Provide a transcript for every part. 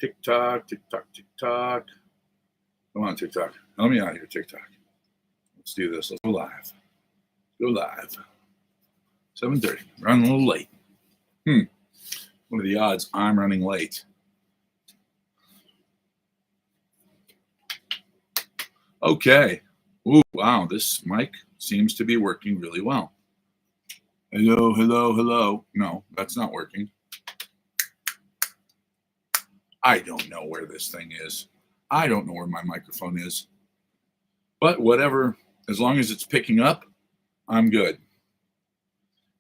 TikTok, TikTok, TikTok. Come on, TikTok. Help me out here, TikTok. Let's do this. Let's go live. Go live. 7:30. Running a little late. What are the odds I'm running late? Okay. Ooh, wow. This mic seems to be working really well. Hello, hello, hello. No, that's not working. I don't know where this thing is. I don't know where my microphone is. But whatever, as long as it's picking up, I'm good.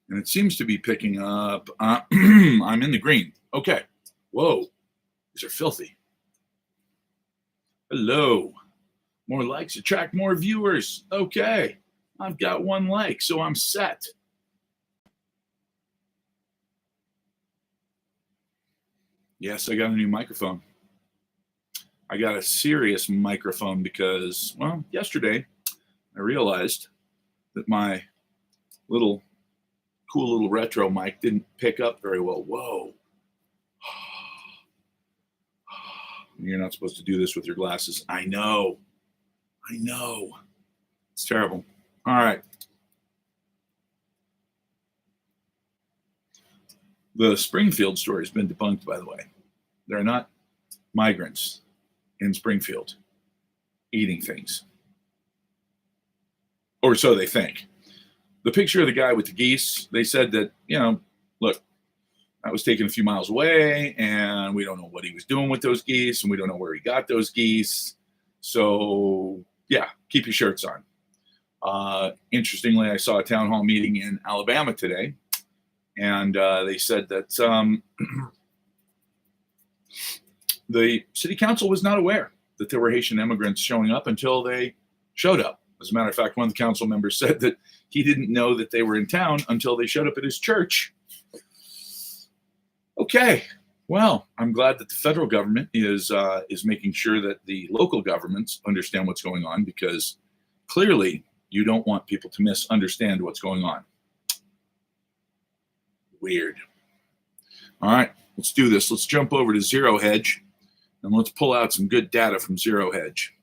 And it seems to be picking up. I'm in the green. Okay. Whoa. These are filthy. Hello. More likes attract more viewers. Okay. I've got 1 like, so I'm set. Yes, I got a new microphone. I got a serious microphone because, well, yesterday I realized that my cool little retro mic didn't pick up very well. Whoa. You're not supposed to do this with your glasses. I know. It's terrible. All right. The Springfield story has been debunked, by the way. There are not migrants in Springfield eating things. Or so they think. The picture of the guy with the geese, they said that, look, that was taken a few miles away, and we don't know what he was doing with those geese, and we don't know where he got those geese. So, yeah, keep your shirts on. Interestingly, I saw a town hall meeting in Alabama today, and they said that the city council was not aware that there were Haitian immigrants showing up until they showed up. As a matter of fact, one of the council members said that he didn't know that they were in town until they showed up at his church. Okay, well, I'm glad that the federal government is making sure that the local governments understand what's going on, because clearly you don't want people to misunderstand what's going on. Weird. All right, let's do this. Let's jump over to Zero Hedge, and let's pull out some good data from Zero Hedge.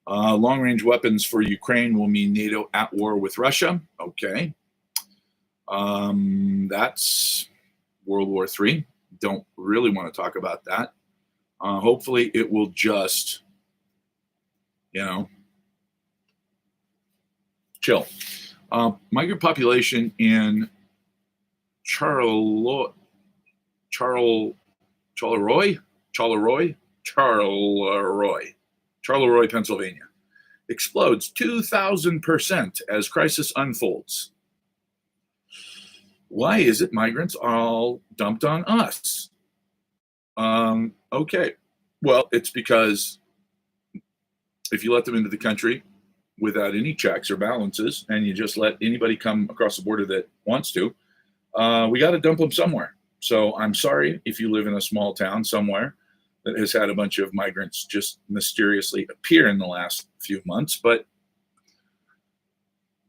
Long-range weapons for Ukraine will mean NATO at war with Russia. Okay. That's World War III. Don't really want to talk about that. Hopefully it will just, chill. Migrant population in Charleroi, Pennsylvania, explodes 2,000% as crisis unfolds. Why is it migrants all dumped on us? Okay, well, it's because if you let them into the country without any checks or balances, and you just let anybody come across the border that wants to, we got to dump them somewhere. So I'm sorry if you live in a small town somewhere that has had a bunch of migrants just mysteriously appear in the last few months, but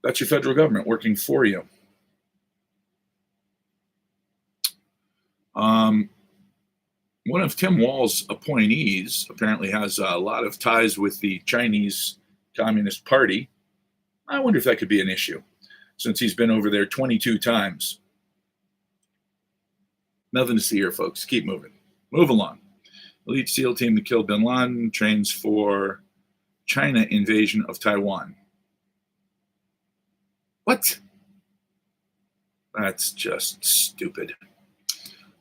that's your federal government working for you. One of Tim Walz's appointees apparently has a lot of ties with the Chinese Communist Party. I wonder if that could be an issue, since he's been over there 22 times. Nothing to see here, folks. Keep moving. Move along. Elite SEAL team to kill bin Laden trains for China invasion of Taiwan. What? That's just stupid.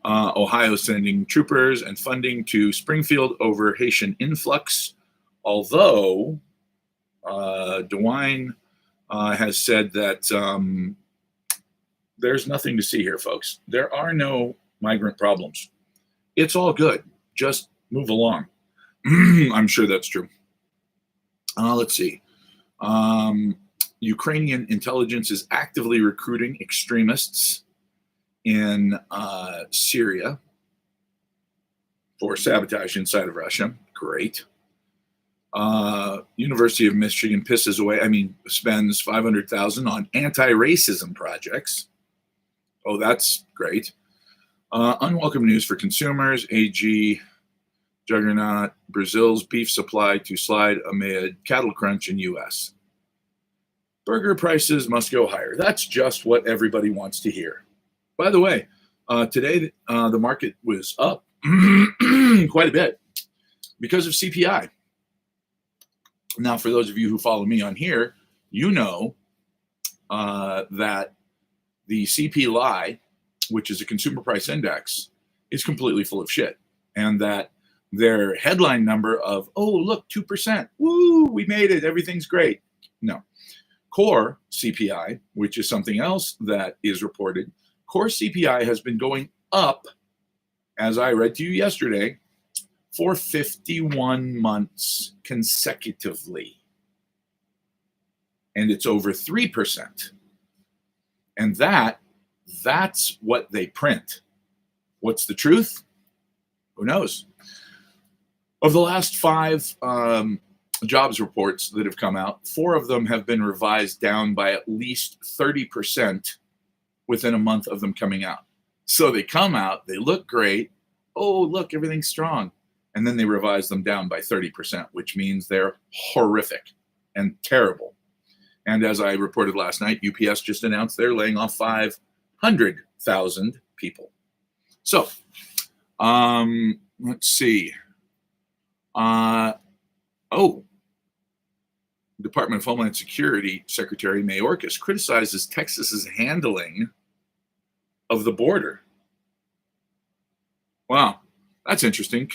Ohio sending troopers and funding to Springfield over Haitian influx, although DeWine has said that there's nothing to see here, folks. There are no migrant problems. It's all good. Just move along. I'm sure that's true. Let's see. Ukrainian intelligence is actively recruiting extremists in Syria for sabotage inside of Russia. Great. University of Michigan spends $500,000 on anti-racism projects. Oh, that's great. Unwelcome news for consumers. AG juggernaut, Brazil's beef supply to slide amid cattle crunch in U.S. Burger prices must go higher. That's just what everybody wants to hear. By the way, today the market was up quite a bit because of CPI. Now, for those of you who follow me on here, you know that the CPI, which is a consumer price index, is completely full of shit. And that their headline number of, oh, look, 2%, woo, we made it, everything's great. No. Core CPI, which is something else that is reported, core CPI has been going up, as I read to you yesterday, for 51 months consecutively. And it's over 3%. And that's what they print. What's the truth? Who knows? Of the last 5 jobs reports that have come out, 4 of them have been revised down by at least 30% within a month of them coming out. So they come out, they look great. Oh, look, everything's strong. And then they revise them down by 30%, which means they're horrific and terrible. And as I reported last night, UPS just announced they're laying off 500,000 people. So, let's see. Department of Homeland Security Secretary Mayorkas criticizes Texas's handling of the border. Wow, that's interesting.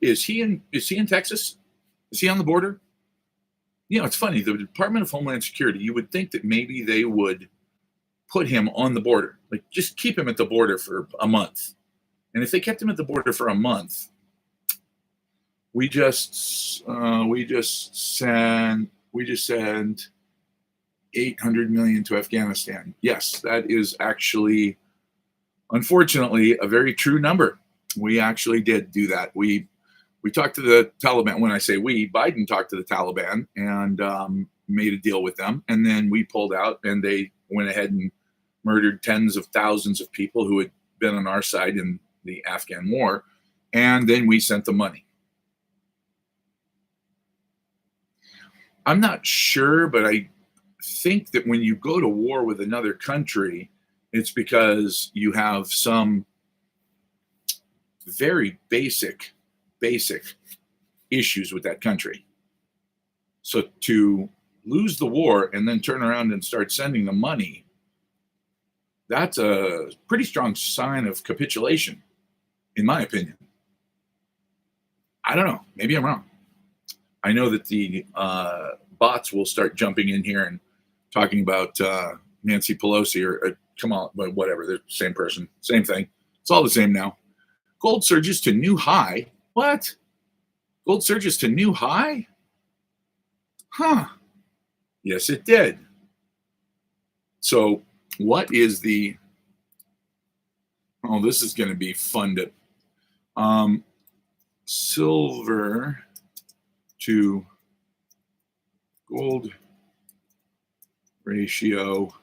Is he in Texas? Is he on the border? You know, it's funny. The Department of Homeland Security, you would think that maybe they would put him on the border, like just keep him at the border for a month. And if they kept him at the border for a month, we just send 800 million to Afghanistan. Yes, that is actually, unfortunately, a very true number. We actually did do that. We talked to the Taliban. When I say we, Biden talked to the Taliban and made a deal with them. And then we pulled out and they went ahead and murdered tens of thousands of people who had been on our side in the Afghan war. And then we sent the money. I'm not sure, but I think that when you go to war with another country, it's because you have some very basic issues with that country. So to lose the war and then turn around and start sending the money, that's a pretty strong sign of capitulation, in my opinion. I don't know. Maybe I'm wrong. I know that the bots will start jumping in here and talking about Nancy Pelosi or come on, but whatever. They're the same person, same thing. It's all the same now. Gold surges to new high. What? Gold surges to new high? Huh. Yes, it did. So what is the... Oh, this is going to be fun to... silver to gold ratio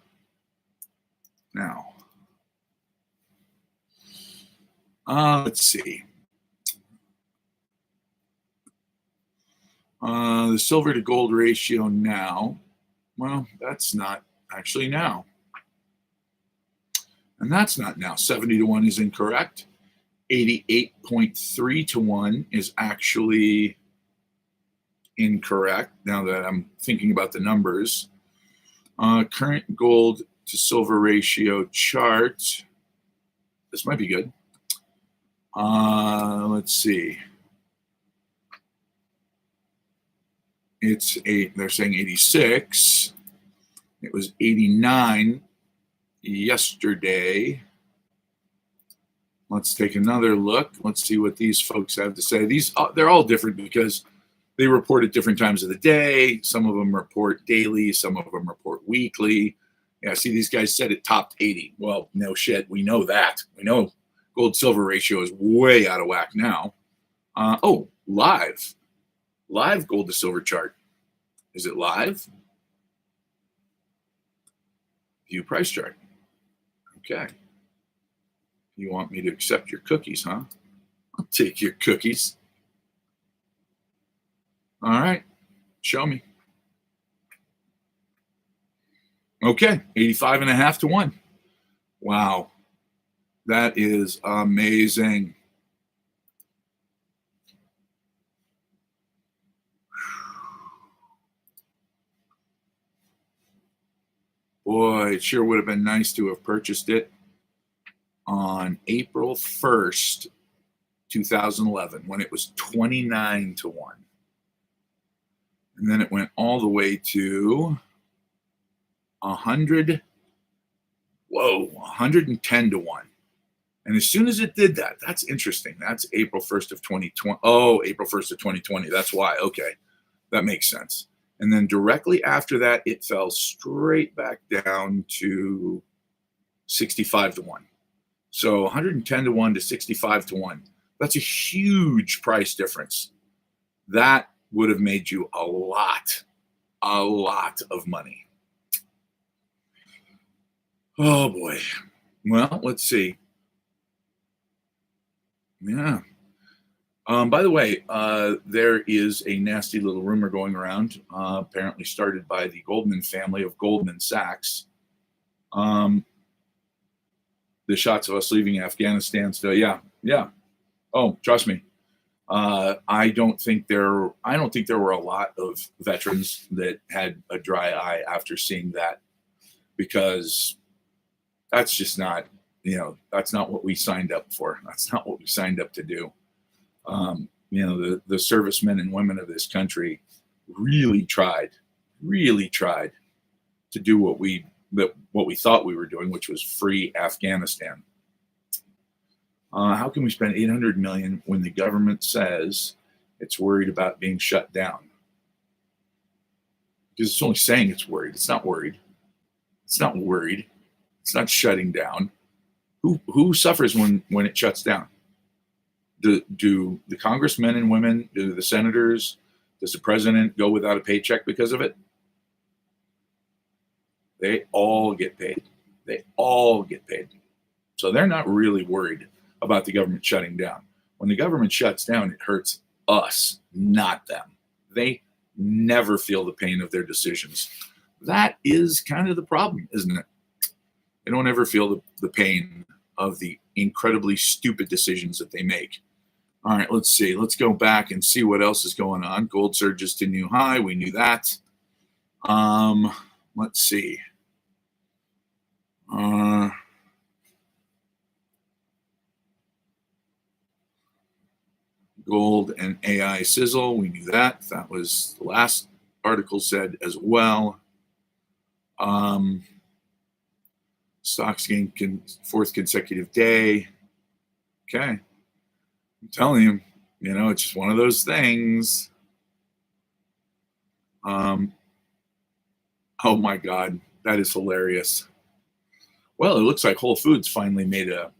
now. Let's see. The silver to gold ratio now. Well, that's not actually now. And that's not now. 70 to 1 is incorrect. 88.3 to 1 is actually incorrect now that I'm thinking about the numbers. Current gold to silver ratio chart. This might be good. Let's see. They're saying 86. It was 89 yesterday. Let's take another look. Let's see what these folks have to say. They're all different because they report at different times of the day. Some of them report daily. Some of them report weekly. Yeah, see, these guys said it topped 80. Well, no shit. We know that. We know gold-silver ratio is way out of whack now. Live. Live gold to silver chart. Is it live? View price chart. Okay. You want me to accept your cookies, huh? I'll take your cookies. All right. Show me. Okay. 85.5 to 1. Wow. That is amazing. Boy, it sure would have been nice to have purchased it on April 1st, 2011, when it was 29 to 1. And then it went all the way to 100. Whoa, 110 to 1. And as soon as it did that, that's interesting. That's April 1st of 2020. Oh, April 1st of 2020. That's why. Okay. That makes sense. And then directly after that, it fell straight back down to 65 to 1. So 110 to 1 to 65 to 1. That's a huge price difference. That would have made you a lot of money. Oh boy. Well, let's see. Yeah. By the way, there is a nasty little rumor going around, apparently started by the Goldman family of Goldman Sachs. The shots of us leaving Afghanistan still, yeah. Oh, trust me. I don't think there were a lot of veterans that had a dry eye after seeing that, because that's just not, that's not what we signed up for. That's not what we signed up to do. The servicemen and women of this country really tried to do what we thought we were doing, which was free Afghanistan. How can we spend $800 million when the government says it's worried about being shut down? Because it's only saying it's worried. It's not worried. It's not worried. It's not shutting down. Who suffers when it shuts down? Do the congressmen and women, do the senators, does the president go without a paycheck because of it? They all get paid. They all get paid. So they're not really worried about the government shutting down. When the government shuts down, it hurts us, not them. They never feel the pain of their decisions. That is kind of the problem, isn't it? They don't ever feel the pain of the incredibly stupid decisions that they make. All right, let's see. Let's go back and see what else is going on. Gold surges to new high. We knew that. Let's see. Gold and AI sizzle. We knew that. That was the last article said as well. Stocks gain fourth consecutive day. Okay. I'm telling you, it's just one of those things. Oh my God, that is hilarious. Well, it looks like Whole Foods finally made a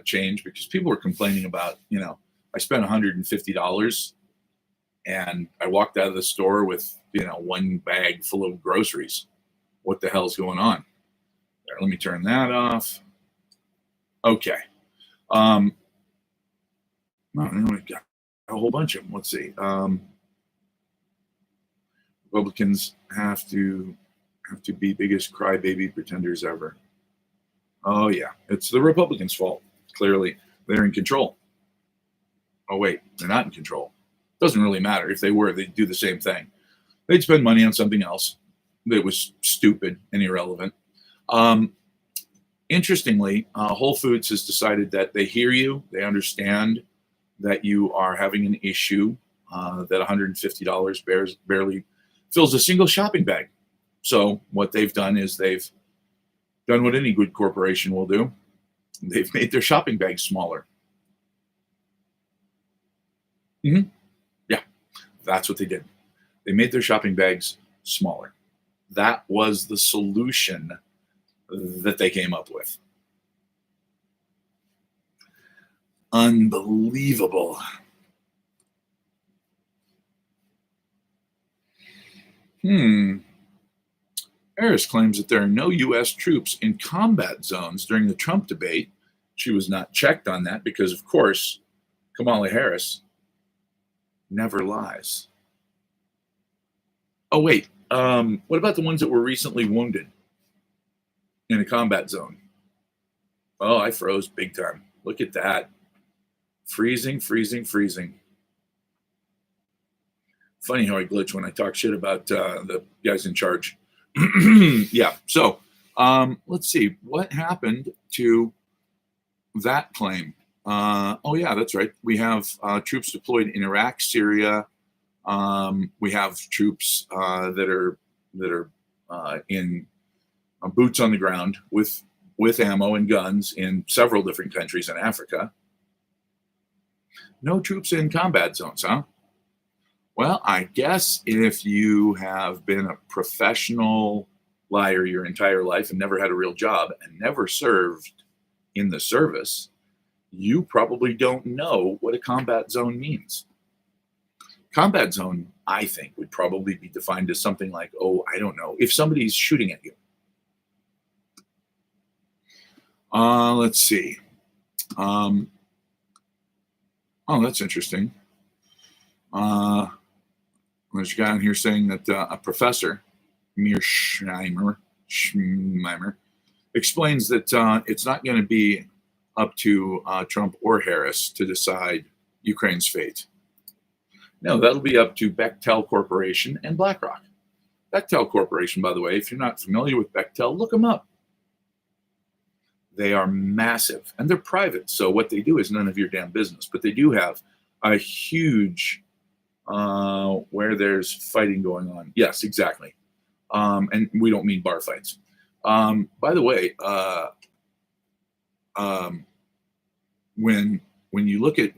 change, because people were complaining about, I spent $150 and I walked out of the store with, one bag full of groceries. What the hell's going on? There, let me turn that off. Okay. No, we've got a whole bunch of them. Let's see. Republicans have to be biggest crybaby pretenders ever. Oh yeah, it's the Republicans' fault. Clearly, they're in control. Oh wait, they're not in control. Doesn't really matter. If they were, they'd do the same thing. They'd spend money on something else that was stupid and irrelevant. Interestingly, Whole Foods has decided that they hear you. They understand that you are having an issue, that $150 barely fills a single shopping bag. So what they've done is they've done what any good corporation will do. They've made their shopping bags smaller. Mm-hmm. Yeah, that's what they did. They made their shopping bags smaller. That was the solution that they came up with. Unbelievable. Harris claims that there are no U.S. troops in combat zones during the Trump debate. She was not checked on that because, of course, Kamala Harris never lies. Oh, wait. What about the ones that were recently wounded in a combat zone? Oh, I froze big time. Look at that. Freezing, freezing, freezing. Funny how I glitch when I talk shit about the guys in charge. Yeah. So let's see. What happened to that claim? Oh, yeah, that's right. We have troops deployed in Iraq, Syria. We have troops that are in boots on the ground with ammo and guns in several different countries in Africa. No troops in combat zones, huh? Well, I guess if you have been a professional liar your entire life and never had a real job and never served in the service, you probably don't know what a combat zone means. Combat zone, I think, would probably be defined as something like, oh, I don't know, if somebody's shooting at you. Let's see. Oh, that's interesting. There's a guy on here saying that a professor, Mearsheimer, explains that it's not going to be up to Trump or Harris to decide Ukraine's fate. No, that'll be up to Bechtel Corporation and BlackRock. Bechtel Corporation, by the way, if you're not familiar with Bechtel, look them up. They are massive and they're private. So what they do is none of your damn business. But they do have a huge where there's fighting going on. Yes, exactly. And we don't mean bar fights. By the way, when you look at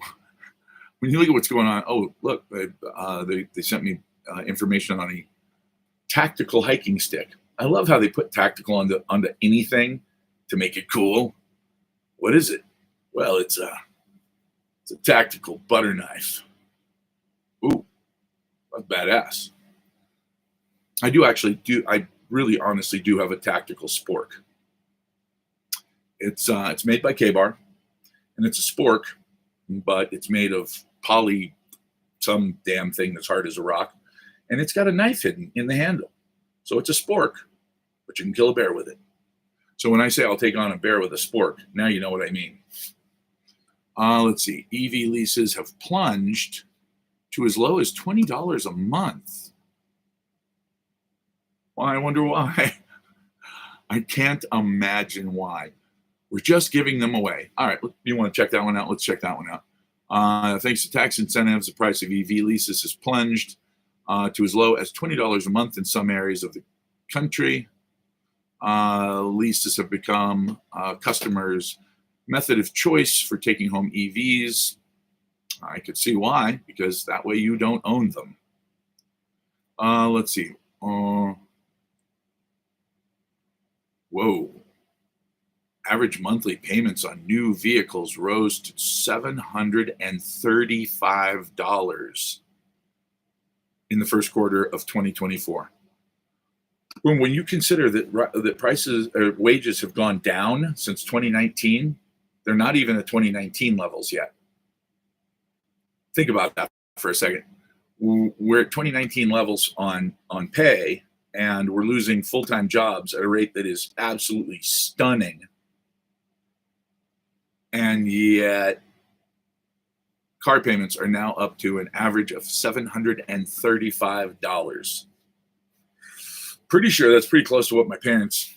what's going on, oh look, they sent me information on a tactical hiking stick. I love how they put tactical onto anything to make it cool. What is it? Well, it's a tactical butter knife. Ooh, that's badass. I really honestly do have a tactical spork. It's made by K-Bar, and it's a spork, but it's made of poly, some damn thing that's hard as a rock, and it's got a knife hidden in the handle. So it's a spork, but you can kill a bear with it. So when I say I'll take on a bear with a spork, now you know what I mean. Let's see. EV leases have plunged to as low as $20 a month. Well, I wonder why. I can't imagine why. We're just giving them away. All right, you want to check that one out? Let's check that one out. Thanks to tax incentives, the price of EV leases has plunged to as low as $20 a month in some areas of the country. Leases have become customers' method of choice for taking home EVs. I could see why, because that way you don't own them. Let's see. Whoa. Average monthly payments on new vehicles rose to $735 in the first quarter of 2024. When you consider that prices or wages have gone down since 2019, they're not even at 2019 levels yet. Think about that for a second. We're at 2019 levels on pay, and we're losing full-time jobs at a rate that is absolutely stunning. And yet car payments are now up to an average of $735. Pretty sure that's pretty close to what my parents'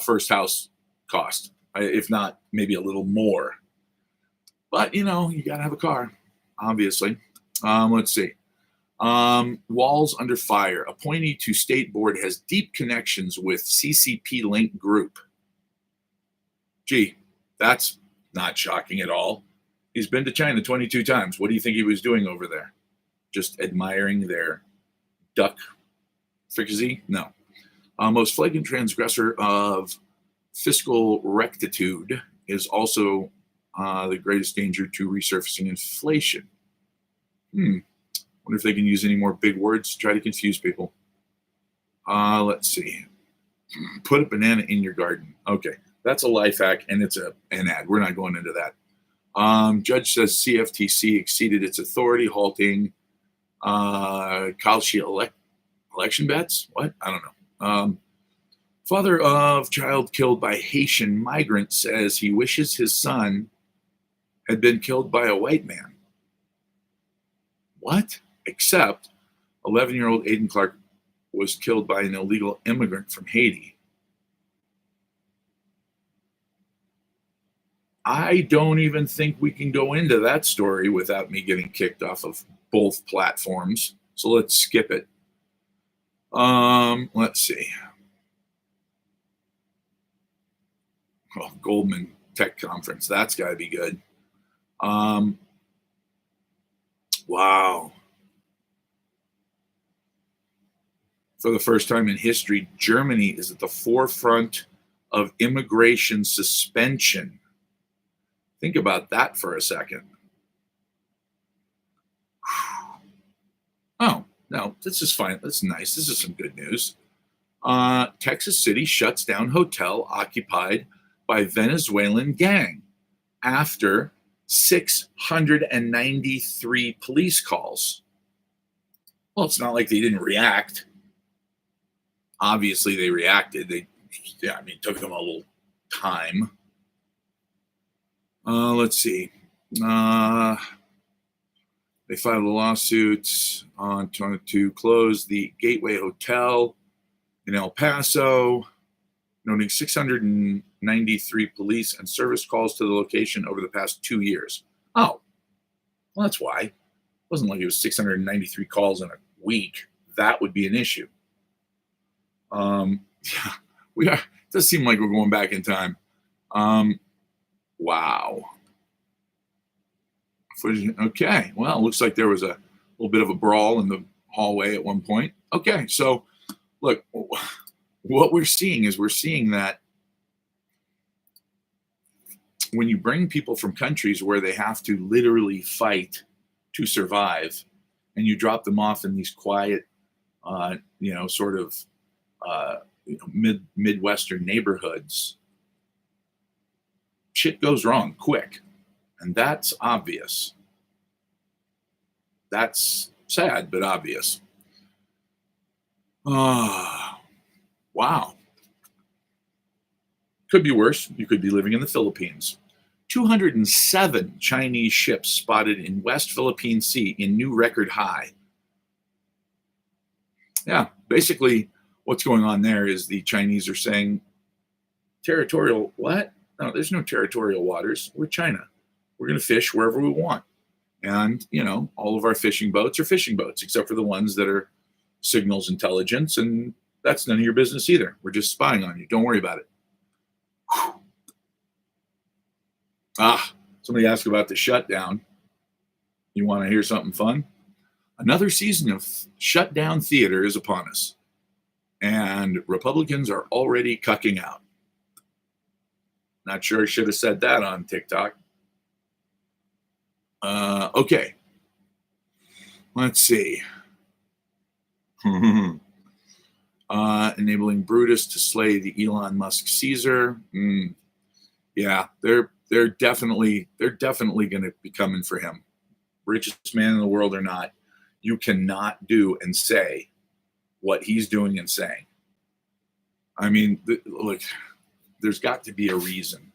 first house cost, if not maybe a little more. But, you got to have a car, obviously. Let's see. Walls under fire. Appointee to state board has deep connections with CCP Link Group. Gee, that's not shocking at all. He's been to China 22 times. What do you think he was doing over there? Just admiring their duck fricassee? No. Most flagrant transgressor of fiscal rectitude is also the greatest danger to resurfacing inflation. Wonder if they can use any more big words to try to confuse people. Let's see. Put a banana in your garden. Okay, that's a life hack, and it's an ad. We're not going into that. Judge says CFTC exceeded its authority, halting Kalshi Election bets? What? I don't know. Father of child killed by Haitian migrant says he wishes his son had been killed by a white man. What? Except 11-year-old Aiden Clark was killed by an illegal immigrant from Haiti. I don't even think we can go into that story without me getting kicked off of both platforms. So let's skip it. Let's see. Oh, Goldman Tech Conference. That's got to be good. Wow. For the first time in history, Germany is at the forefront of immigration suspension. Think about that for a second. Oh, no, this is fine. That's nice. This is some good news. Texas City shuts down hotel occupied by Venezuelan gang after 693 police calls. Well, it's not like they didn't react. Obviously, they reacted. It took them a little time. Let's see. They filed a lawsuit to close the Gateway Hotel in El Paso, noting 693 police and service calls to the location over the past 2 years. Oh, well, that's why. It wasn't like it was 693 calls in a week. That would be an issue. Yeah, we are. It does seem like we're going back in time. Wow. Okay, well, it looks like there was a little bit of a brawl in the hallway at one point. Okay, so look, what we're seeing that when you bring people from countries where they have to literally fight to survive, and you drop them off in these quiet, Midwestern neighborhoods, shit goes wrong quick. And that's obvious. That's sad, but obvious. Wow. Could be worse. You could be living in the Philippines. 207 Chinese ships spotted in West Philippine Sea in new record high. Yeah, basically what's going on there is the Chinese are saying, territorial, what? No, there's no territorial waters. We're China. We're going to fish wherever we want. And, all of our fishing boats are fishing boats, except for the ones that are signals intelligence. And that's none of your business either. We're just spying on you. Don't worry about it. Whew. Somebody asked about the shutdown. You want to hear something fun? Another season of shutdown theater is upon us. And Republicans are already cucking out. Not sure I should have said that on TikTok. Okay. Let's see. Enabling Brutus to slay the Elon Musk Caesar. Yeah, they're definitely going to be coming for him. Richest man in the world or not, you cannot do and say what he's doing and saying. I mean, look, there's got to be a reason.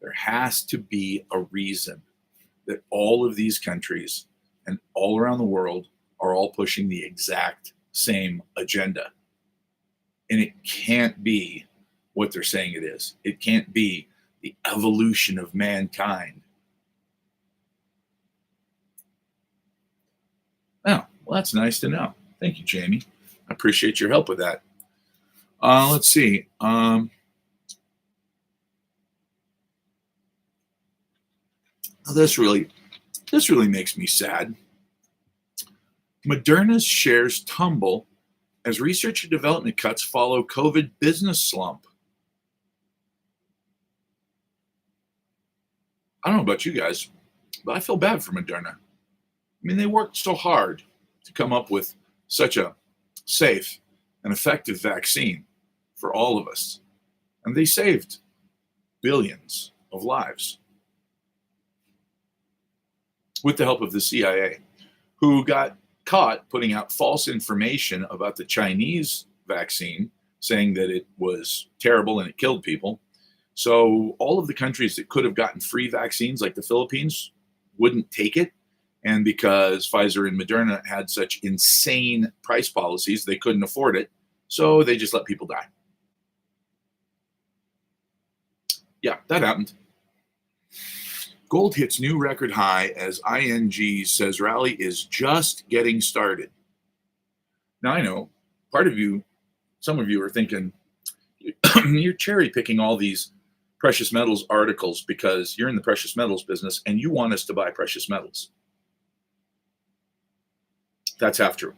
There has to be a reason that all of these countries and all around the world are all pushing the exact same agenda. And it can't be what they're saying it is. It can't be the evolution of mankind. Oh, well, that's nice to know. Thank you, Jamie. I appreciate your help with that. Let's see. This really makes me sad. Moderna's shares tumble as research and development cuts follow COVID business slump. I don't know about you guys, but I feel bad for Moderna. I mean, they worked so hard to come up with such a safe and effective vaccine for all of us. And they saved billions of lives with the help of the CIA, who got caught putting out false information about the Chinese vaccine, saying that it was terrible and it killed people. So all of the countries that could have gotten free vaccines, like the Philippines, wouldn't take it. And because Pfizer and Moderna had such insane price policies, they couldn't afford it. So they just let people die. Yeah, that happened. Gold hits new record high as ING says rally is just getting started. Now, I know part of you, some of you are thinking, you're cherry picking all these precious metals articles because you're in the precious metals business and you want us to buy precious metals. That's half true.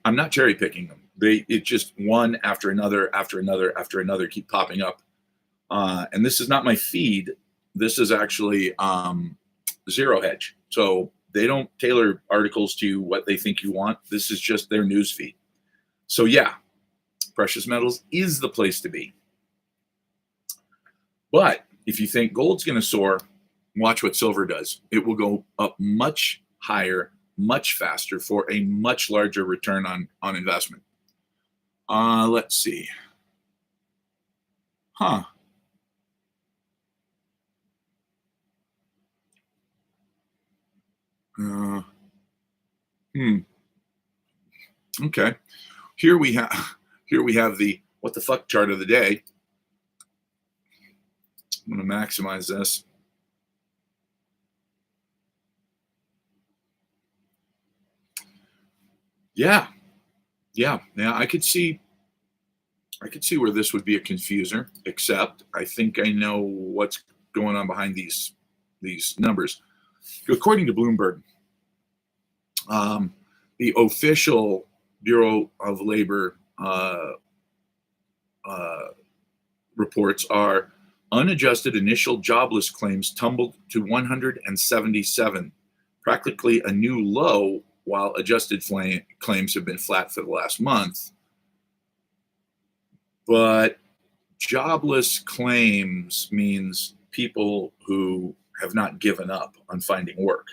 I'm not cherry picking them. It just one after another, after another, after another keep popping up. And this is not my feed. This is actually Zero Hedge. So they don't tailor articles to what they think you want. This is just their news feed. So yeah, precious metals is the place to be. But if you think gold's going to soar, watch what silver does. It will go up much higher, much faster for a much larger return on investment. Let's see. Okay. Here we have the what the fuck chart of the day. I'm going to maximize this. Yeah. I could see where this would be a confuser, except I think I know what's going on behind these numbers. According to Bloomberg, the official Bureau of Labor reports are unadjusted initial jobless claims tumbled to 177, practically a new low, while adjusted claims have been flat for the last month. But jobless claims means people who have not given up on finding work.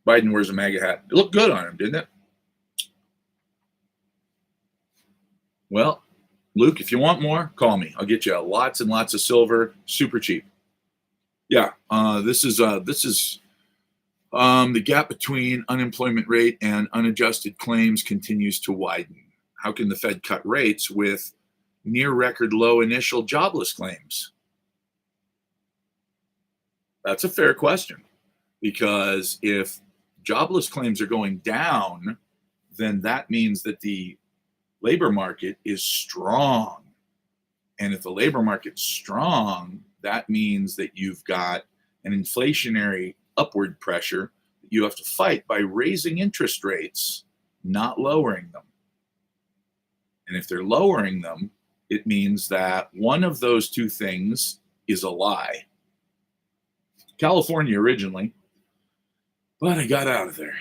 Biden wears a MAGA hat. It looked good on him, didn't it? Well, Luke, if you want more, call me. I'll get you lots and lots of silver, super cheap. Yeah, this is the gap between unemployment rate and unadjusted claims continues to widen. How can the Fed cut rates with near record low initial jobless claims? That's a fair question, because if jobless claims are going down, then that means that the labor market is strong. And if the labor market's strong, that means that you've got an inflationary upward pressure that you have to fight by raising interest rates, not lowering them. And if they're lowering them, it means that one of those two things is a lie. California originally, but I got out of there.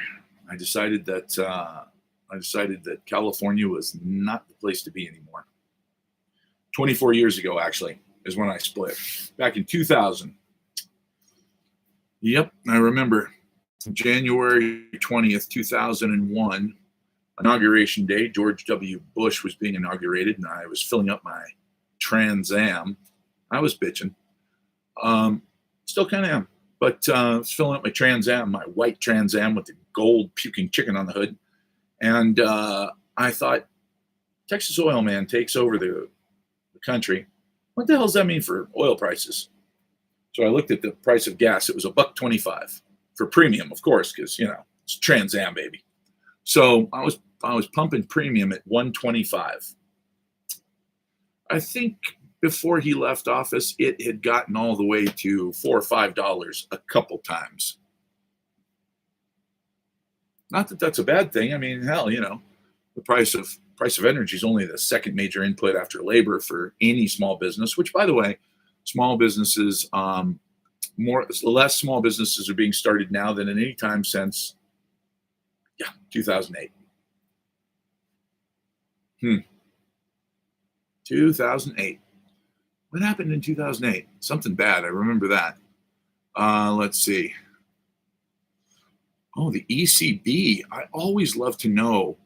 I decided that California was not the place to be anymore. 24 years ago, actually, is when I split. Back in 2000. Yep, I remember January 20th, 2001, Inauguration Day. George W. Bush was being inaugurated, and I was filling up my Trans Am. I was bitching. Still kind of am. But I was filling up my Trans Am, my white Trans Am with the gold puking chicken on the hood. And I thought, Texas Oil Man takes over the country. What the hell does that mean for oil prices? So I looked at the price of gas. It was $1.25 for premium, of course, because it's Trans Am, baby. So I was pumping premium at $1.25. I think before he left office, it had gotten all the way to $4 or $5 a couple times. Not that that's a bad thing. I mean, hell, the price of energy is only the second major input after labor for any small business. Which, by the way, small businesses, less small businesses are being started now than at any time since 2008. 2008. What happened in 2008? Something bad. I remember that. Let's see. Oh, the ECB. I always love to know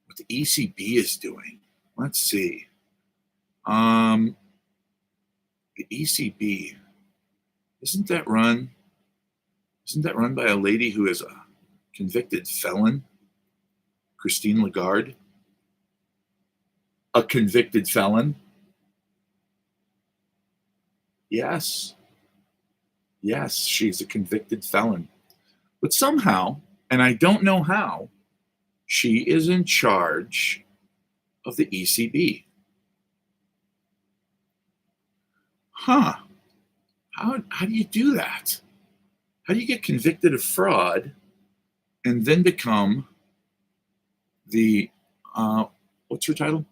what the ECB is doing. Let's see. Um, the ECB, isn't that run? Isn't that run by a lady who is a convicted felon, Christine Lagarde? A convicted felon? Yes. Yes, she's a convicted felon. But somehow, and I don't know how, she is in charge of the ECB. Huh. How do you do that? How do you get convicted of fraud and then become the, what's her title?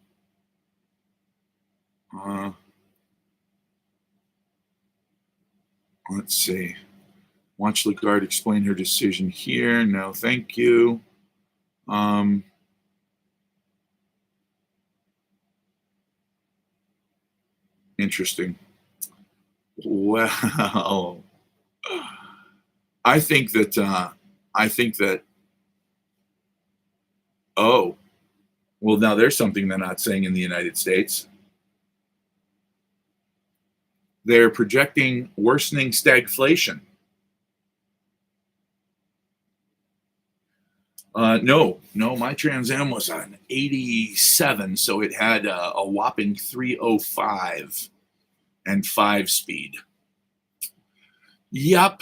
Let's see. Watch Lagarde explain her decision here. No, thank you. Interesting. Well, I think that, oh, well, now there's something they're not saying in the United States. They're projecting worsening stagflation. No, my Trans Am was on 87, so it had a whopping 305 and 5-speed. Yep.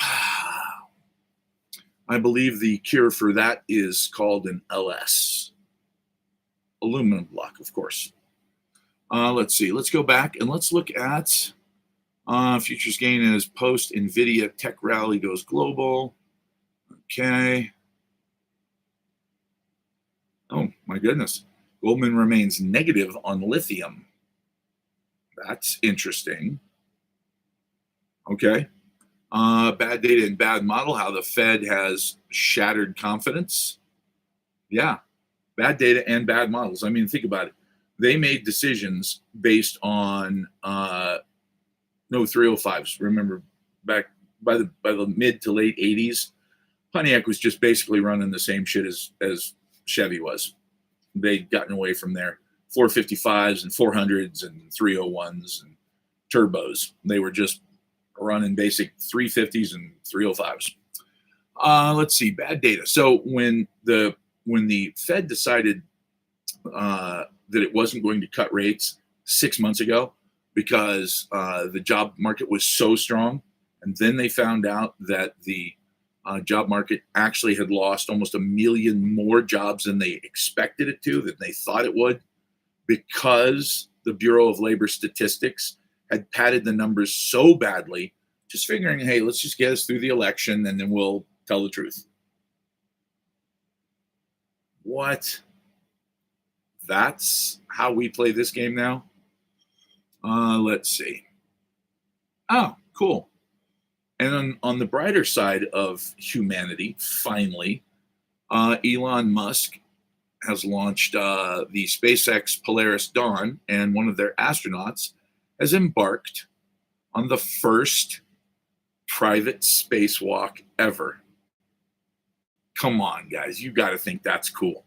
I believe the cure for that is called an LS. Aluminum block, of course. Let's see. Let's go back and let's look at futures gain as post NVIDIA tech rally goes global. Okay. Oh, my goodness. Goldman remains negative on lithium. That's interesting. Okay. Bad data and bad model, how the Fed has shattered confidence. Yeah. Bad data and bad models. I mean, think about it. They made decisions based on no 305s. Remember, back by the mid to late 80s, Pontiac was just basically running the same shit as Chevy was. They'd gotten away from their 455s and 400s and 301s and turbos. They were just running basic 350s and 305s. Let's see, bad data. So when the Fed decided that it wasn't going to cut rates 6 months ago because the job market was so strong, and then they found out that the job market actually had lost almost 1 million more jobs than they expected it to, than they thought it would, because the Bureau of Labor Statistics had padded the numbers so badly, just figuring, hey, let's just get us through the election and then we'll tell the truth. What? That's how we play this game now? Let's see. Oh, cool. And on the brighter side of humanity, finally, Elon Musk has launched the SpaceX Polaris Dawn, and one of their astronauts has embarked on the first private spacewalk ever. Come on, guys. You got to think that's cool.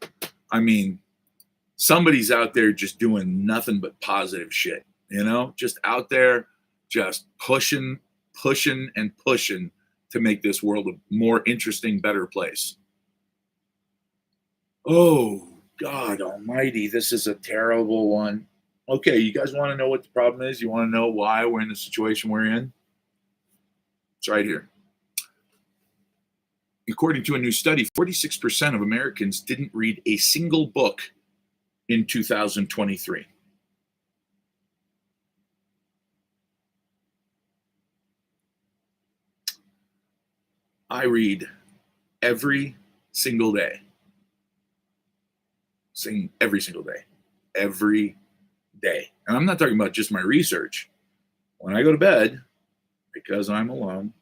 I mean, somebody's out there just doing nothing but positive shit, just out there, just pushing to make this world a more interesting, better place. Oh, God almighty, this is a terrible one. Okay, you guys want to know what the problem is? You want to know why we're in the situation we're in? It's right here. According to a new study, 46% of Americans didn't read a single book in 2023. I read every single day. Every single day. Every day. And I'm not talking about just my research. When I go to bed, because I'm alone,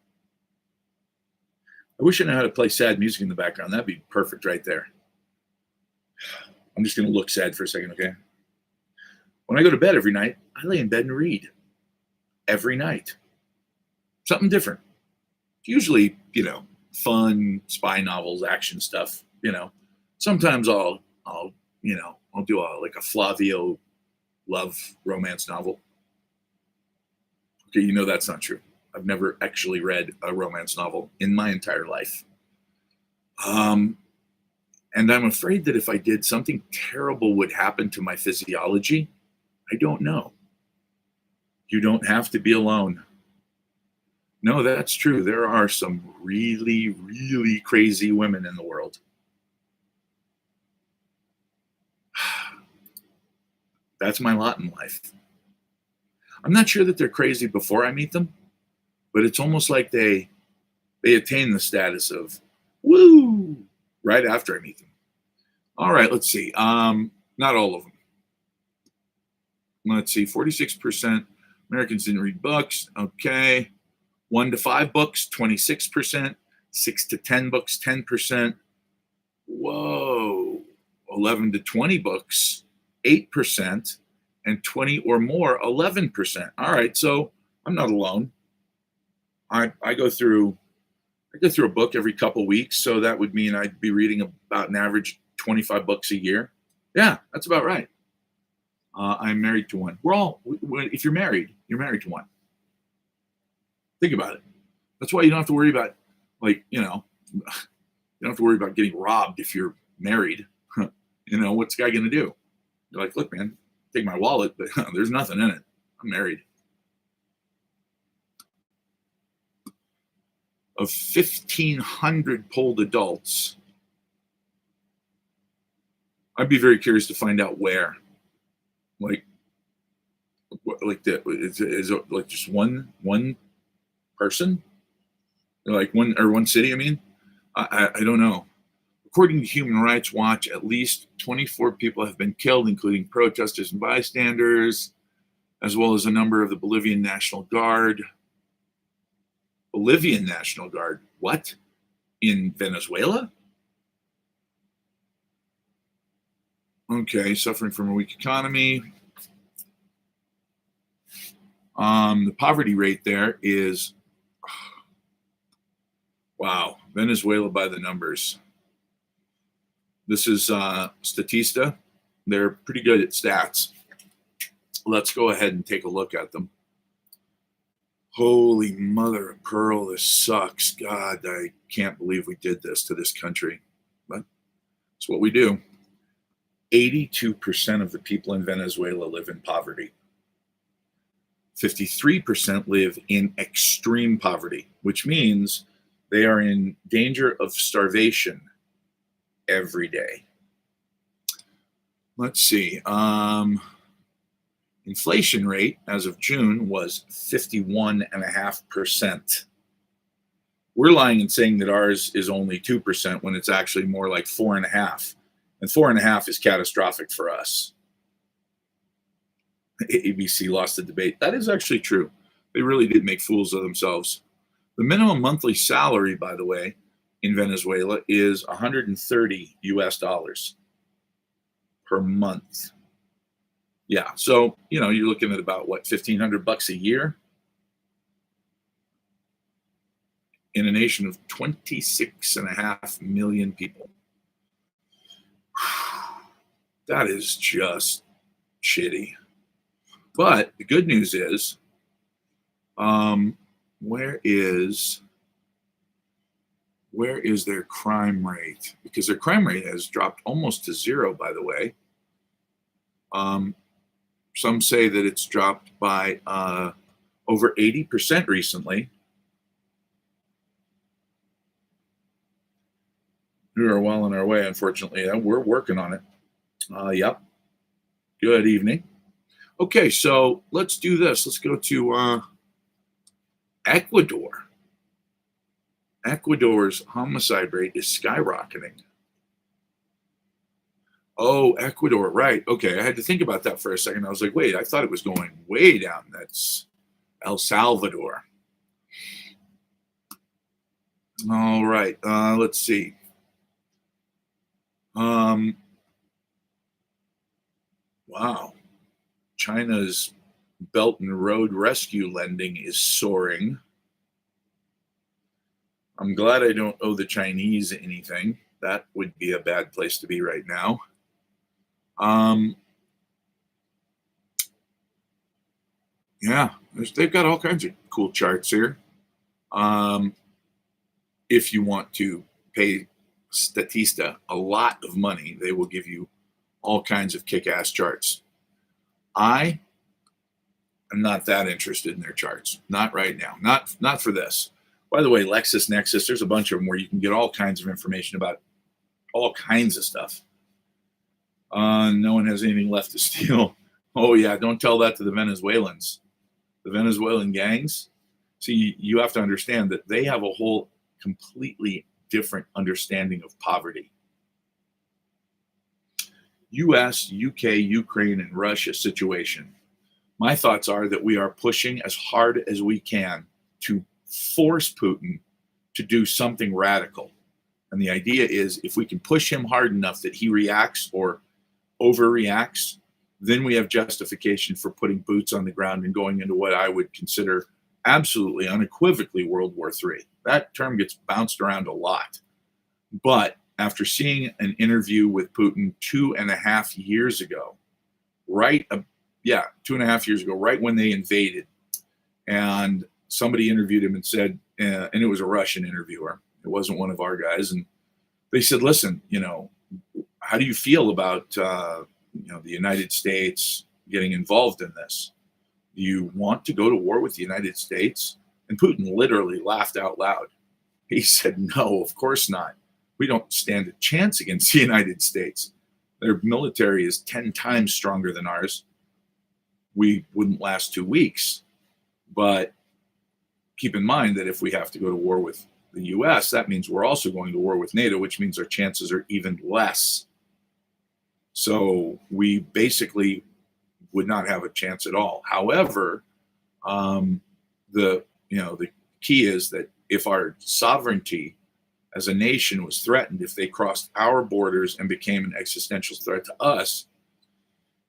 I wish I knew how to play sad music in the background. That'd be perfect right there. I'm just going to look sad for a second, okay? When I go to bed every night, I lay in bed and read. Every night. Something different. Usually, fun spy novels, action stuff. Sometimes I'll I'll do like a Flavio love romance novel. Okay, that's not true. I've never actually read a romance novel in my entire life. And I'm afraid that if I did, something terrible would happen to my physiology. I don't know. You don't have to be alone. No, that's true. There are some really, really crazy women in the world. That's my lot in life. I'm not sure that they're crazy before I meet them, but it's almost like they attain the status of woo right after I meet them. All right, let's see. Not all of them. Let's see. 46% Americans didn't read books. Okay. 1 to 5 books, 26%. 6 to 10 books, 10%. Whoa. 11 to 20 books, 8%. And 20 or more, 11%. All right, so I'm not alone. I go through a book every couple weeks, so that would mean I'd be reading about an average 25 books a year. Yeah, that's about right. I'm married to one. If you're married to one. Think about it. That's why you don't have to worry about, you don't have to worry about getting robbed if you're married. What's the guy going to do? You're like, look, man, take my wallet, but there's nothing in it. I'm married. Of 1,500 polled adults, I'd be very curious to find out where. Is it like just one person? Like one city, I mean? I don't know. According to Human Rights Watch, at least 24 people have been killed, including protesters and bystanders, as well as a number of the Bolivian National Guard. Bolivian National Guard? What? In Venezuela? Okay, suffering from a weak economy. The poverty rate there is, wow, Venezuela by the numbers. This is Statista. They're pretty good at stats. Let's go ahead and take a look at them. Holy mother of pearl, this sucks. God, I can't believe we did this to this country. But it's what we do. 82% of the people in Venezuela live in poverty. 53% live in extreme poverty, which means they are in danger of starvation every day. Let's see. Inflation rate as of June was 51.5%. We're lying and saying that ours is only 2% when it's actually more like 4.5%. And 4.5% is catastrophic for us. ABC lost the debate. That is actually true. They really did make fools of themselves. The minimum monthly salary, by the way, in Venezuela is $130 US per month. Yeah, so you're looking at about what, $1,500 a year in a nation of 26.5 million people. That is just shitty. But the good news is, where is their crime rate? Because their crime rate has dropped almost to zero, by the way. Some say that it's dropped by over 80% recently. We are well on our way, unfortunately. We're working on it. Yep. Good evening. Okay, so let's do this. Let's go to Ecuador. Ecuador's homicide rate is skyrocketing. Oh, Ecuador, right. Okay, I had to think about that for a second. I was like, wait, I thought it was going way down. That's El Salvador. All right, let's see. Wow. China's Belt and Road Rescue lending is soaring. I'm glad I don't owe the Chinese anything. That would be a bad place to be right now. Um, yeah, they've got all kinds of cool charts here. Um, if you want to pay Statista a lot of money, they will give you all kinds of kick-ass charts. I am not that interested in their charts. Not right now. Not for this. By the way, LexisNexis, there's a bunch of them where you can get all kinds of information about all kinds of stuff. No one has anything left to steal. Oh yeah, don't tell that to the Venezuelans. The Venezuelan gangs. See, you have to understand that they have a whole completely different understanding of poverty. US, UK, Ukraine, and Russia situation. My thoughts are that we are pushing as hard as we can to force Putin to do something radical. And the idea is if we can push him hard enough that he reacts or overreacts, then we have justification for putting boots on the ground and going into what I would consider absolutely unequivocally World War III. That term gets bounced around a lot. But after seeing an interview with Putin 2.5 years ago, 2.5 years ago, right when they invaded, and somebody interviewed him and said, and it was a Russian interviewer, it wasn't one of our guys, and they said, listen, how do you feel about the United States getting involved in this? Do you want to go to war with the United States? And Putin literally laughed out loud. He said, no, of course not. We don't stand a chance against the United States. Their military is 10 times stronger than ours. We wouldn't last 2 weeks. But keep in mind that if we have to go to war with the US, that means we're also going to war with NATO, which means our chances are even less. So we basically would not have a chance at all. However, the key is that if our sovereignty as a nation was threatened, if they crossed our borders and became an existential threat to us,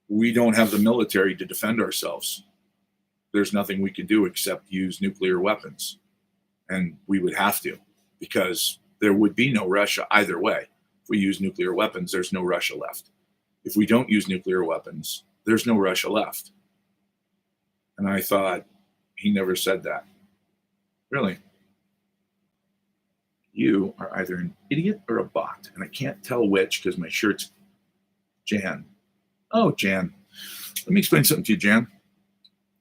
we don't have the military to defend ourselves. There's nothing we can do except use nuclear weapons. And we would have to, because there would be no Russia either way. If we use nuclear weapons, there's no Russia left. If we don't use nuclear weapons, there's no Russia left. And I thought, he never said that. Really? You are either an idiot or a bot. And I can't tell which because my shirt's Jan. Oh, Jan. Let me explain something to you, Jan.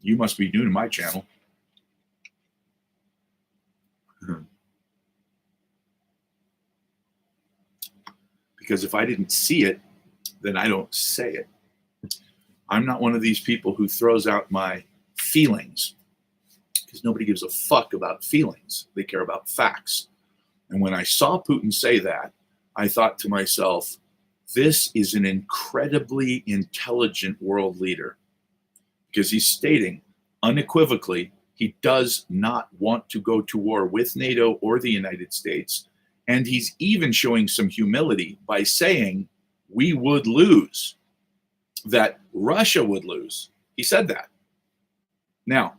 You must be new to my channel. Because if I didn't see it, then I don't say it. I'm not one of these people who throws out my feelings, because nobody gives a fuck about feelings. They care about facts. And when I saw Putin say that, I thought to myself, this is an incredibly intelligent world leader, because he's stating unequivocally he does not want to go to war with NATO or the United States. And he's even showing some humility by saying we would lose, that Russia would lose. He said that. Now,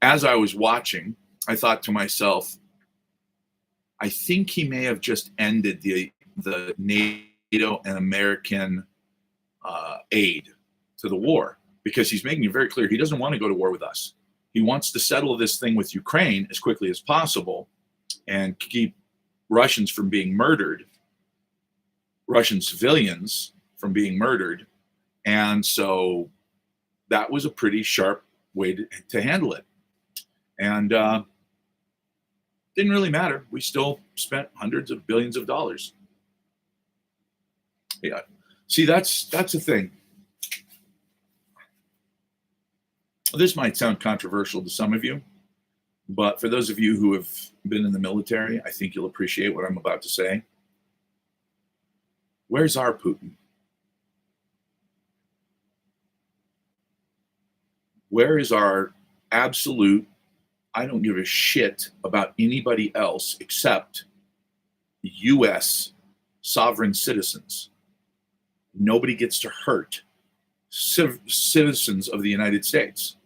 as I was watching, I thought to myself, I think he may have just ended the NATO and American aid to the war, because he's making it very clear he doesn't want to go to war with us. He wants to settle this thing with Ukraine as quickly as possible and keep Russians from being murdered, Russian civilians from being murdered. And so that was a pretty sharp way to handle it. And didn't really matter. We still spent hundreds of billions of dollars. Yeah. See, that's the thing. This might sound controversial to some of you, but for those of you who have been in the military, I think you'll appreciate what I'm about to say. Where's our Putin? Where is our absolute, I don't give a shit about anybody else except U.S. sovereign citizens? Nobody gets to hurt citizens of the United States.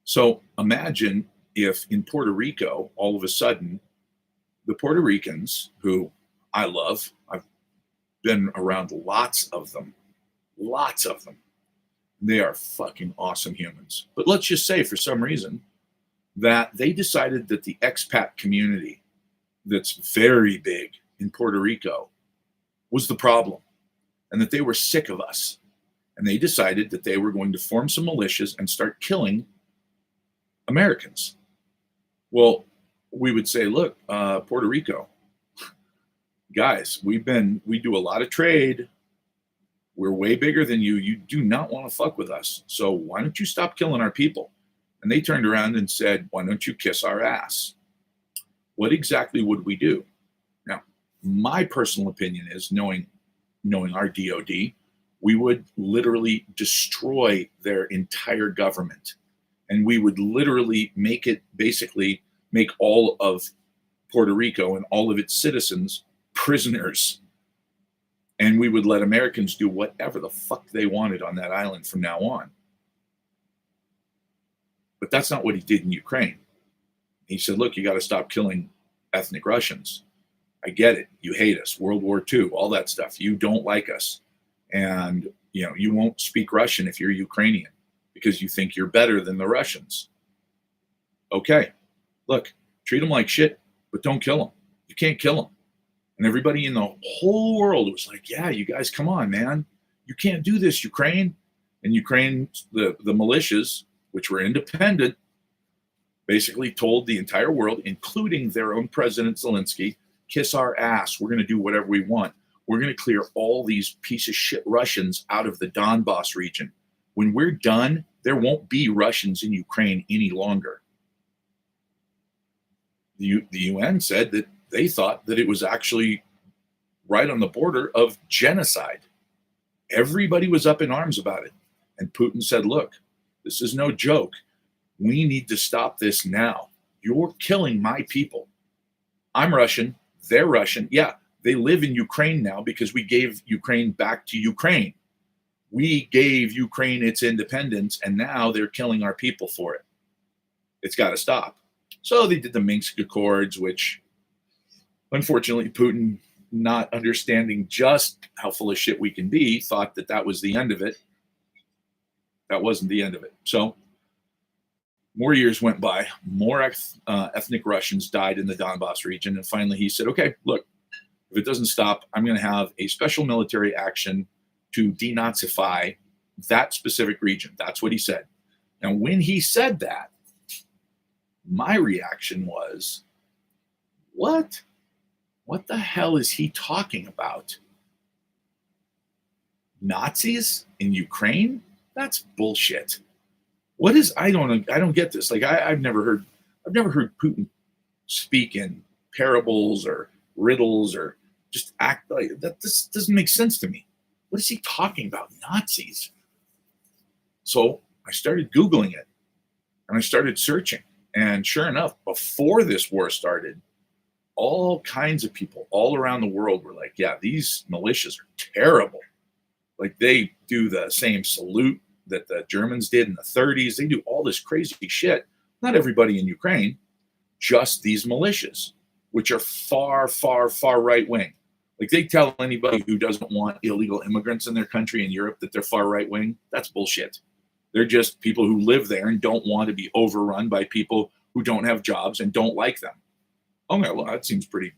So imagine if in Puerto Rico, all of a sudden, the Puerto Ricans, who I love, I've been around lots of them, lots of them. They are fucking awesome humans. But let's just say, for some reason, that they decided that the expat community that's very big in Puerto Rico was the problem, and that they were sick of us. And they decided that they were going to form some militias and start killing Americans. Well, we would say, look, Puerto Rico, guys, we do a lot of trade. We're way bigger than you. You do not want to fuck with us. So why don't you stop killing our people? And they turned around and said, why don't you kiss our ass? What exactly would we do? Now, my personal opinion is, knowing our DOD, we would literally destroy their entire government. And we would literally make all of Puerto Rico and all of its citizens prisoners. And we would let Americans do whatever the fuck they wanted on that island from now on. But that's not what he did in Ukraine. He said, look, you got to stop killing ethnic Russians. I get it. You hate us. World War II, all that stuff. You don't like us. And, you won't speak Russian if you're Ukrainian because you think you're better than the Russians. Okay. Look, treat them like shit, but don't kill them. You can't kill them. And everybody in the whole world was like, yeah, you guys, come on, man. You can't do this, Ukraine. And Ukraine, the militias, which were independent, basically told the entire world, including their own President Zelensky, kiss our ass. We're going to do whatever we want. We're going to clear all these piece of shit Russians out of the Donbass region. When we're done, there won't be Russians in Ukraine any longer. The UN said that they thought that it was actually right on the border of genocide. Everybody was up in arms about it. And Putin said, look, this is no joke. We need to stop this now. You're killing my people. I'm Russian. They're Russian. Yeah, they live in Ukraine now because we gave Ukraine back to Ukraine. We gave Ukraine its independence, and now they're killing our people for it. It's got to stop. So they did the Minsk Accords, which, unfortunately, Putin, not understanding just how full of shit we can be, thought that that was the end of it. That wasn't the end of it. So more years went by, more ethnic Russians died in the Donbass region. And finally he said, okay, look, if it doesn't stop, I'm going to have a special military action to denazify that specific region. That's what he said. Now, when he said that, my reaction was, what? What the hell is he talking about? Nazis in Ukraine? That's bullshit. What is, I don't get this. Like, I've never heard Putin speak in parables or riddles or just act like that. This doesn't make sense to me. What is he talking about? Nazis. So I started Googling it and I started searching. And sure enough, before this war started, all kinds of people all around the world were like, yeah, these militias are terrible. Like, they do the same salute that the Germans did in the 30s. They do all this crazy shit. Not everybody in Ukraine, just these militias, which are far, far, far right wing. Like, they tell anybody who doesn't want illegal immigrants in their country in Europe that they're far right wing. That's bullshit. They're just people who live there and don't want to be overrun by people who don't have jobs and don't like them. Okay, well, that seems pretty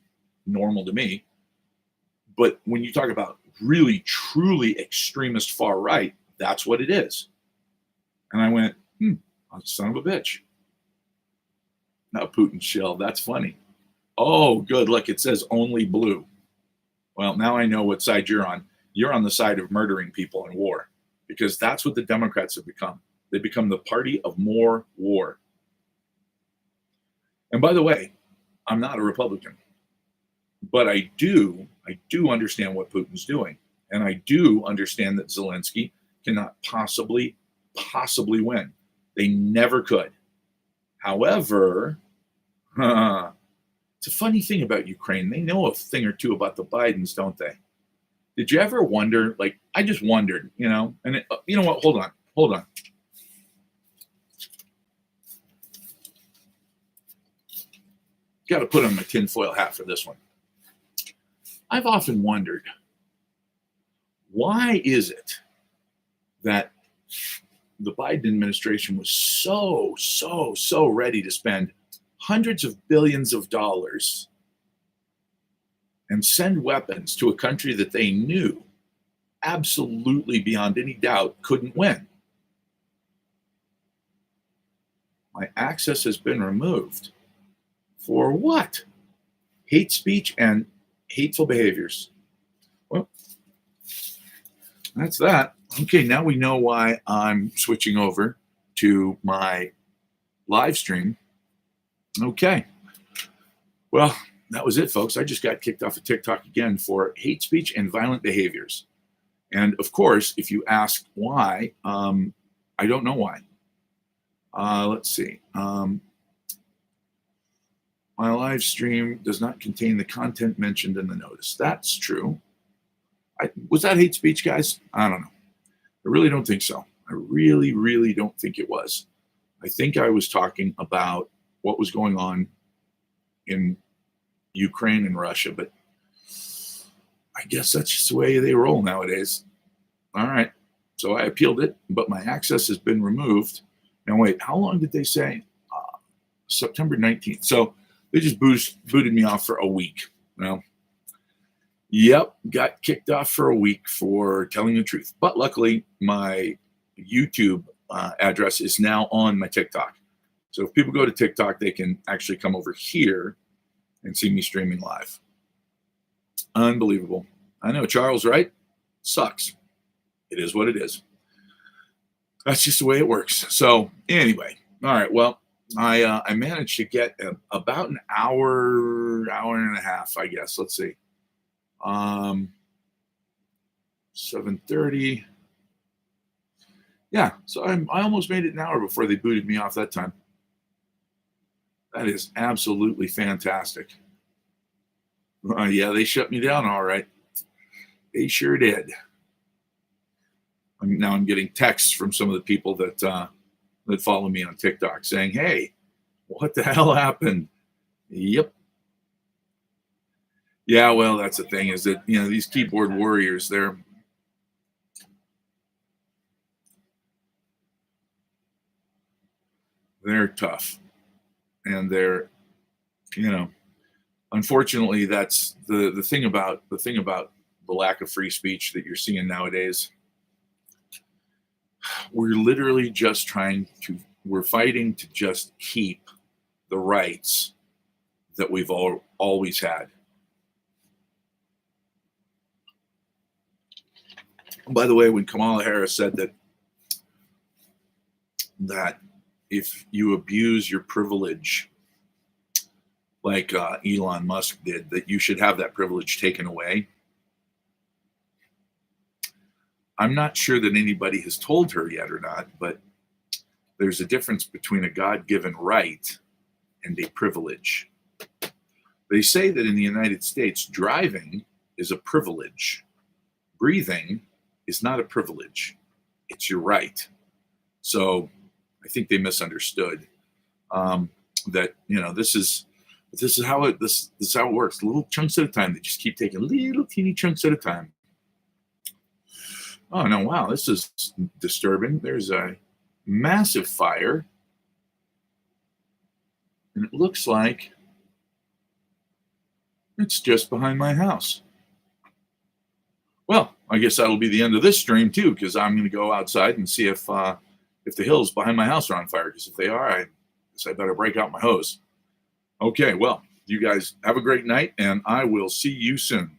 normal to me. But when you talk about really, truly extremist far right, that's what it is. And I went, son of a bitch. Now Putin shell, that's funny. Oh, good. Look, it says only blue. Well, now I know what side you're on. You're on the side of murdering people in war, because that's what the Democrats have become. They become the party of more war. And by the way, I'm not a Republican, but I do understand what Putin's doing. And I do understand that Zelensky cannot possibly win. They never could. However, it's a funny thing about Ukraine. They know a thing or two about the Bidens, don't they? Did you ever wonder, like, I just wondered, and you know what? Hold on. got to put on my tinfoil hat for this one. I've often wondered, why is it that the Biden administration was so ready to spend hundreds of billions of dollars and send weapons to a country that they knew absolutely beyond any doubt couldn't win? My access has been removed. For what? Hate speech and hateful behaviors. Well, that's that. Okay, now we know why I'm switching over to my live stream. Okay. Well, that was it, folks. I just got kicked off of TikTok again for hate speech and violent behaviors. And of course, if you ask why, I don't know why. Let's see. My live stream does not contain the content mentioned in the notice. That's true. Was that hate speech, guys? I don't know. I really don't think so. I really don't think it was. I think I was talking about what was going on in Ukraine and Russia, but I guess that's just the way they roll nowadays. All right. So I appealed it, but my access has been removed. Now, wait, how long did they say? September 19th. So they just booted me off for a week. Well, yep, got kicked off for a week for telling the truth. But luckily, my YouTube address is now on my TikTok. So if people go to TikTok, they can actually come over here and see me streaming live. Unbelievable. I know, Charles, right? Sucks. It is what it is. That's just the way it works. So anyway, all right, well, I managed to get about an hour and a half, I guess. Let's see. 7:30. Yeah, so I almost made it an hour before they booted me off that time. That is absolutely fantastic. Yeah, they shut me down all right. They sure did. Now I'm getting texts from some of the people that follow me on TikTok saying, "Hey, what the hell happened?" Yep. Yeah, well, that's the thing, is that, these keyboard warriors, they're tough, and they're, unfortunately, that's the thing about the lack of free speech that you're seeing nowadays. We're literally just we're fighting to just keep the rights that we've always had. By the way, when Kamala Harris said that if you abuse your privilege, like Elon Musk did, that you should have that privilege taken away, I'm not sure that anybody has told her yet or not, but there's a difference between a God-given right and a privilege. They say that in the United States, driving is a privilege. Breathing is not a privilege. It's your right. So I think they misunderstood that, this is how it works. Little chunks at a time. They just keep taking little teeny chunks at a time. Oh no! Wow, this is disturbing. There's a massive fire, and it looks like it's just behind my house. Well, I guess that'll be the end of this stream too, because I'm going to go outside and see if the hills behind my house are on fire. Because if they are, I guess I better break out my hose. Okay, well, you guys have a great night, and I will see you soon.